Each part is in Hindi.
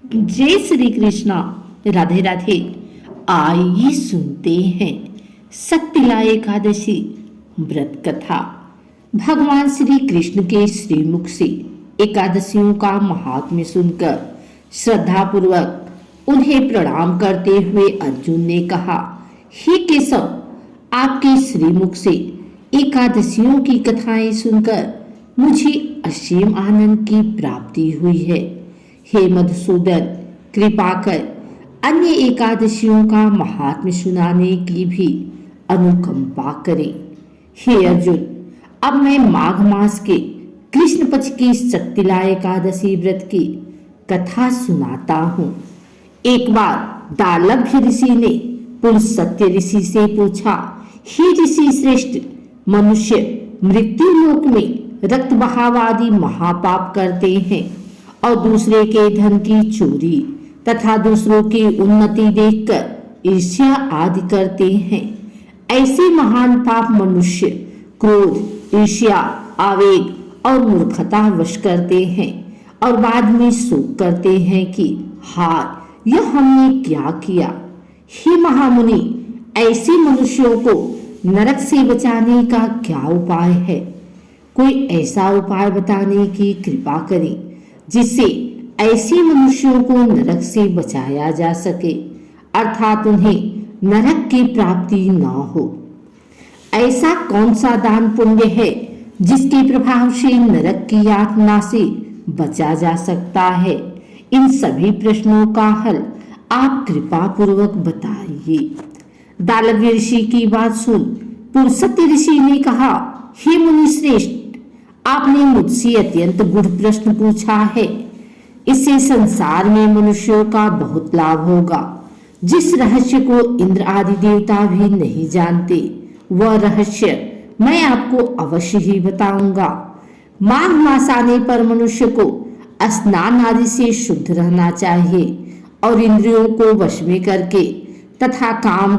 जय श्री कृष्णा। राधे राधे। आइए सुनते हैं सत्तिला एकादशी व्रत कथा। भगवान श्री कृष्ण के श्रीमुख से एकादशियों का महात्म्य सुनकर श्रद्धा पूर्वक उन्हें प्रणाम करते हुए अर्जुन ने कहा, हे केशव, आपके श्रीमुख से एकादशियों की कथाएं सुनकर मुझे असीम आनंद की प्राप्ति हुई है। हे मधुसूदन, कृपा कर अन्य एकादशियों का महात्म्य सुनाने की भी अनुकंपा करें। हे अर्जुन, अब मैं माघ मास के कृष्ण पक्ष की सत्तिला एकादशी व्रत की कथा सुनाता हूँ। एक बार दालभ्य ऋषि ने पुलस्त्य ऋषि से पूछा, हे ऋषि श्रेष्ठ, मनुष्य मृत्यु लोक में रक्त बहाव आदि महापाप करते हैं और दूसरे के धन की चोरी तथा दूसरों की उन्नति देखकर ईर्ष्या आदि करते हैं। ऐसे महान पाप मनुष्य क्रोध, ईर्ष्या, आवेग और मूर्खता वश करते हैं और बाद में शोक करते हैं कि हाय, यह हमने क्या किया। हे महामुनि, ऐसे मनुष्यों को नरक से बचाने का क्या उपाय है? कोई ऐसा उपाय बताने की कृपा करें जिससे ऐसे मनुष्यों को नरक से बचाया जा सके, अर्थात उन्हें नरक की प्राप्ति न हो। ऐसा कौन सा दान पुण्य है जिसके प्रभाव से नरक की यातना से बचा जा सकता है? इन सभी प्रश्नों का हल आप कृपा पूर्वक बताइए। दालव्य ऋषि की बात सुन पुलस्त्य ऋषि ने कहा, हे मुनि श्रेष्ठ, आपने मुझसे अत्यंत गूढ़ प्रश्न पूछा है। इससे संसार में मनुष्यों का बहुत लाभ होगा। जिस रहस्य को इंद्र आदि देवता भी नहीं जानते, वह रहस्य मैं आपको अवश्य ही बताऊंगा। माघ मास आने पर मनुष्य को स्नान आदि से शुद्ध रहना चाहिए और इंद्रियों को वश में करके तथा काम,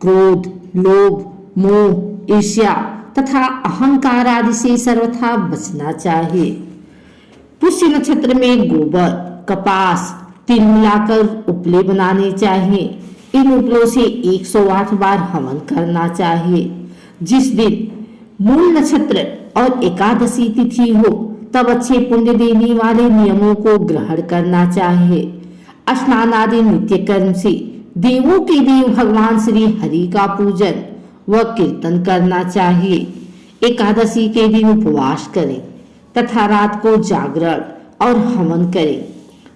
क्रोध, लोभ, मोह, ईर्ष्या तथा अहंकार आदि से सर्वथा बचना चाहिए। पुष्य नक्षत्र में गोबर, कपास, तिल मिलाकर उपले बनाने चाहिए। इन उपलों से 108 बार हवन करना चाहिए। जिस दिन मूल नक्षत्र और एकादशी तिथि हो तब अच्छे पुण्य देने वाले नियमों को ग्रहण करना चाहिए। स्नान आदि नित्य कर्म से देवों के देव भगवान श्री हरि का पूजन व कीर्तन करना चाहिए। एकादशी के दिन उपवास करें तथा रात को जागरण और हवन करें।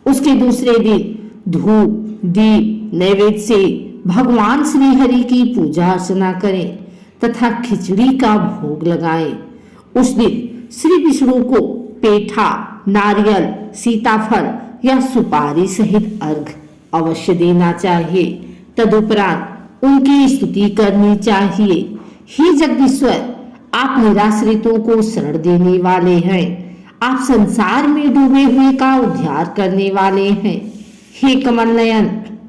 उसके दूसरे दिन धूप, दीप, नैवेद्य से भगवान श्री हरि की पूजा अर्चना करें तथा खिचड़ी का भोग लगाएं। उस दिन श्री विष्णु को पेठा, नारियल, सीताफल या सुपारी सहित अर्घ अवश्य देना चाहिए। तदुपरांत उनकी स्तुति करनी चाहिए। हे जगदीश्वर, आप निराश्रितों को शरण देने वाले हैं। आप संसार में डूबे हुए का उद्धार करने वाले हैं। हे कमल नयन,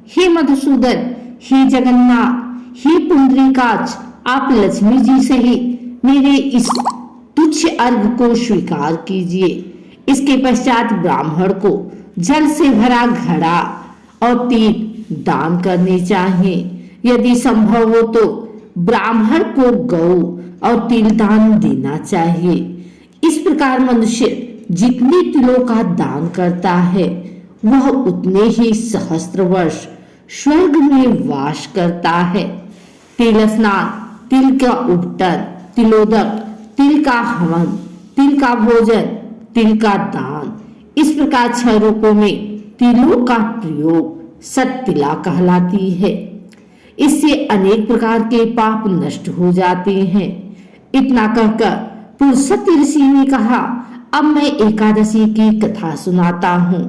हे मधुसूदन, हे जगन्नाथ, हे पुंडरीकाक्ष, आप लक्ष्मी जी सहित मेरे इस तुच्छ अर्घ को स्वीकार कीजिए। इसके पश्चात ब्राह्मण को जल से भरा घड़ा और तिल दान करने चाहिए। यदि संभव हो तो ब्राह्मण को गौ और तिल दान देना चाहिए। इस प्रकार मनुष्य जितने तिलों का दान करता है वह उतने ही सहस्त्र वर्ष स्वर्ग में वास करता है। तिल स्नान, तिल का उपटन, तिलोदक, तिल का हवन, तिल का भोजन, तिल का दान, इस प्रकार 6 रूपों में तिलों का प्रयोग सत्तिला कहलाती है। इससे अनेक प्रकार के पाप नष्ट हो जाते हैं। इतना कहकर पुलस्त्य ऋषि ने कहा, अब मैं एकादशी की कथा सुनाता हूँ।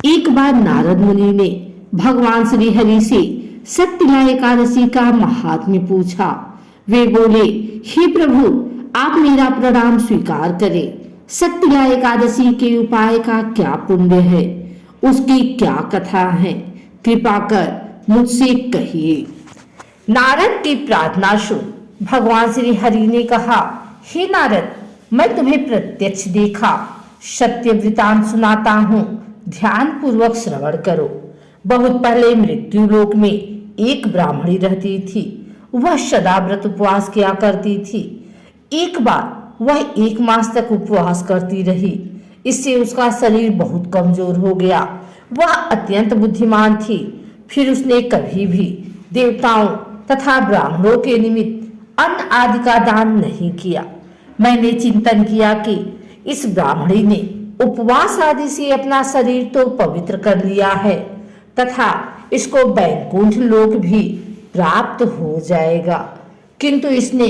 एक बार नारद मुनि ने भगवान श्री हरि से सत्तिला एकादशी का महात्म्य पूछा। वे बोले, हे प्रभु, आप मेरा प्रणाम स्वीकार करें। सत्तिला एकादशी के उपाय का क्या पुण्य है? उसकी क्या कथा है? कृपा कर मुझसे कहिए। नारद की प्रार्थना सुन भगवान श्री हरि ने कहा, हे नारद, मैं तुम्हें प्रत्यक्ष देखा, सत्य वृतांत सुनाता हूँ, ध्यान पूर्वक श्रवण करो। बहुत पहले मृत्यु लोक में एक ब्राह्मणी रहती थी। वह सदा व्रत उपवास किया करती थी। एक बार वह 1 मास तक उपवास करती रही। इससे उसका शरीर बहुत कमजोर हो गया। वह अत्यंत बुद्धिमान थी। फिर उसने कभी भी देवताओं तथा ब्राह्मणों के निमित्त अन्न आदि का दान नहीं किया। मैंने चिंतन किया कि इस ब्राह्मणी ने उपवास आदि से अपना शरीर तो पवित्र कर लिया है तथा इसको वैकुंठ लोक भी प्राप्त हो जाएगा, किंतु इसने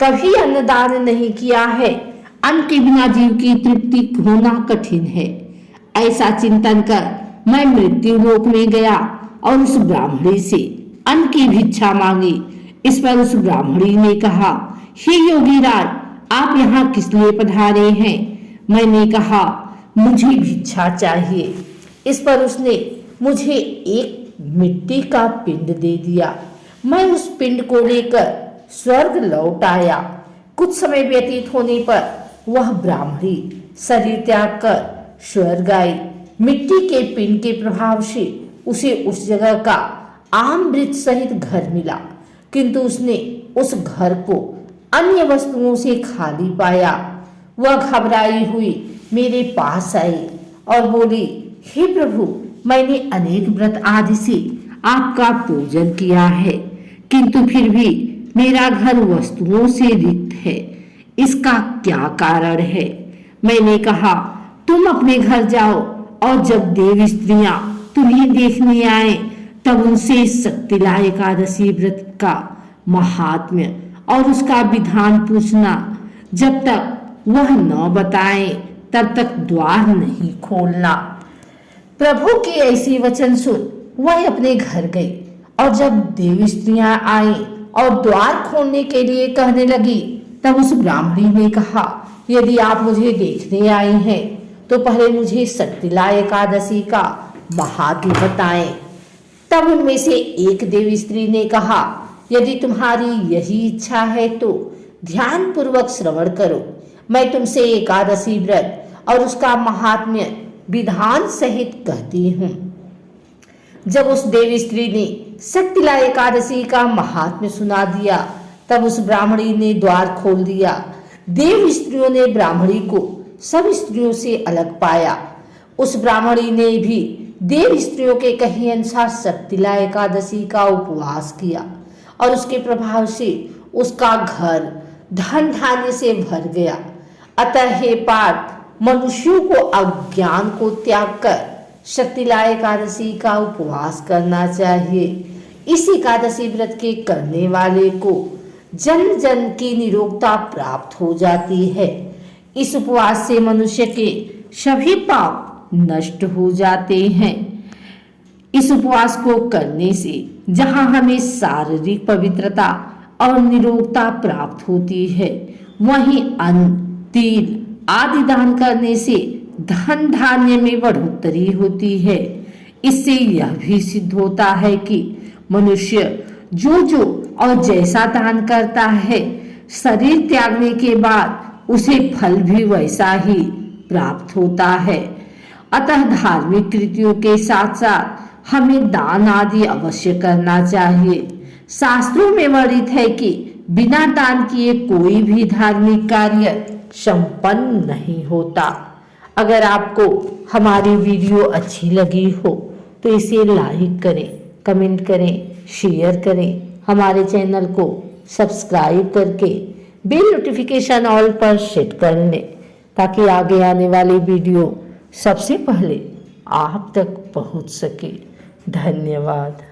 कभी अन्नदान नहीं किया है। अन्न के बिना जीव की तृप्ति होना कठिन है। ऐसा चिंतन कर मैं मृत्यु लोक में गया और उस ब्राह्मणी से अन्न की भिक्षा मांगी। इस पर उस ब्राह्मणी ने कहा, हे योगीराज, आप यहाँ किस लिए पधारे हैं? मैंने कहा, मुझे भिक्षा चाहिए। इस पर उसने मुझे एक मिट्टी का पिंड दे दिया। मैं उस पिंड को लेकर स्वर्ग लौट आया। कुछ समय व्यतीत होने पर वह ब्राह्मणी शरीर त्याग कर स्वर्ग आई। मिट्टी के पिंड के प्रभाव से उसे उस जगह का आम वृक्ष सहित घर मिला, किंतु उसने उस घर को अन्य वस्तुओं से खाली पाया। वह घबराई हुई मेरे पास आई और बोली, हे प्रभु, मैंने अनेक व्रत आदि से आपका पूजन किया है, किंतु फिर भी मेरा घर वस्तुओं से रिक्त है। इसका क्या कारण है? मैंने कहा, तुम अपने घर जाओ और जब देव स्त्रियां तुम्हें देखने आए तब उनसे शक्तिला एकादशी व्रत का महात्म्य और उसका विधान पूछना। जब तक वह न बताए तब तक द्वार नहीं खोलना। प्रभु के ऐसे वचन सुन वह अपने घर गई और जब देवी स्त्रियां आई और द्वार खोलने के लिए कहने लगी तब उस ब्राह्मणी ने कहा, यदि आप मुझे देखने आई हैं तो पहले मुझे शक्तिला एकादशी का महात्म्य बताएं। तब उनमें से एक देवी स्त्री ने कहा, यदि तुम्हारी यही इच्छा है तो ध्यान पूर्वक श्रवण करो। मैं तुमसे एकादशी व्रत और उसका महात्म्य विधान सहित कहती हूँ। जब उस देवी स्त्री ने शक्तिला एकादशी का महात्म्य सुना दिया तब उस ब्राह्मणी ने द्वार खोल दिया। देव स्त्रियों ने ब्राह्मणी को सब स्त्रियों से अलग पाया। उस ब्राह्मणी ने भी देव स्त्रियों के कहे अनुसार शक्तिला एकादशी का उपवास किया और उसके प्रभाव से उसका घर धन धान्य से भर गया। अतः हे पार्थ, मनुष्यों को अज्ञान को त्याग कर शक्तिला एकादशी का उपवास करना चाहिए। इस एकादशी व्रत के करने वाले को जन्म जन्म की निरोगता प्राप्त हो जाती है। इस उपवास से मनुष्य के सभी पाप नष्ट हो जाते हैं। इस उपवास को करने से जहां हमें शारीरिक पवित्रता और निरोगता प्राप्त होती है, वहीं अन्न, तिल आदि दान करने से धन धान्य में बढ़ोतरी होती है। इससे यह भी सिद्ध होता है कि मनुष्य जो और जैसा दान करता है, शरीर त्यागने के बाद उसे फल भी वैसा ही प्राप्त होता है। अतः धार्मिक कृतियों के साथ साथ हमें दान आदि अवश्य करना चाहिए। शास्त्रों में वर्णित है कि बिना दान किए कोई भी धार्मिक कार्य संपन्न नहीं होता। अगर आपको हमारी वीडियो अच्छी लगी हो तो इसे लाइक करें, कमेंट करें, शेयर करें। हमारे चैनल को सब्सक्राइब करके बेल नोटिफिकेशन ऑल पर सेट कर लें ताकि आगे आने वाली वीडियो सबसे पहले आप तक पहुंच सके। धन्यवाद।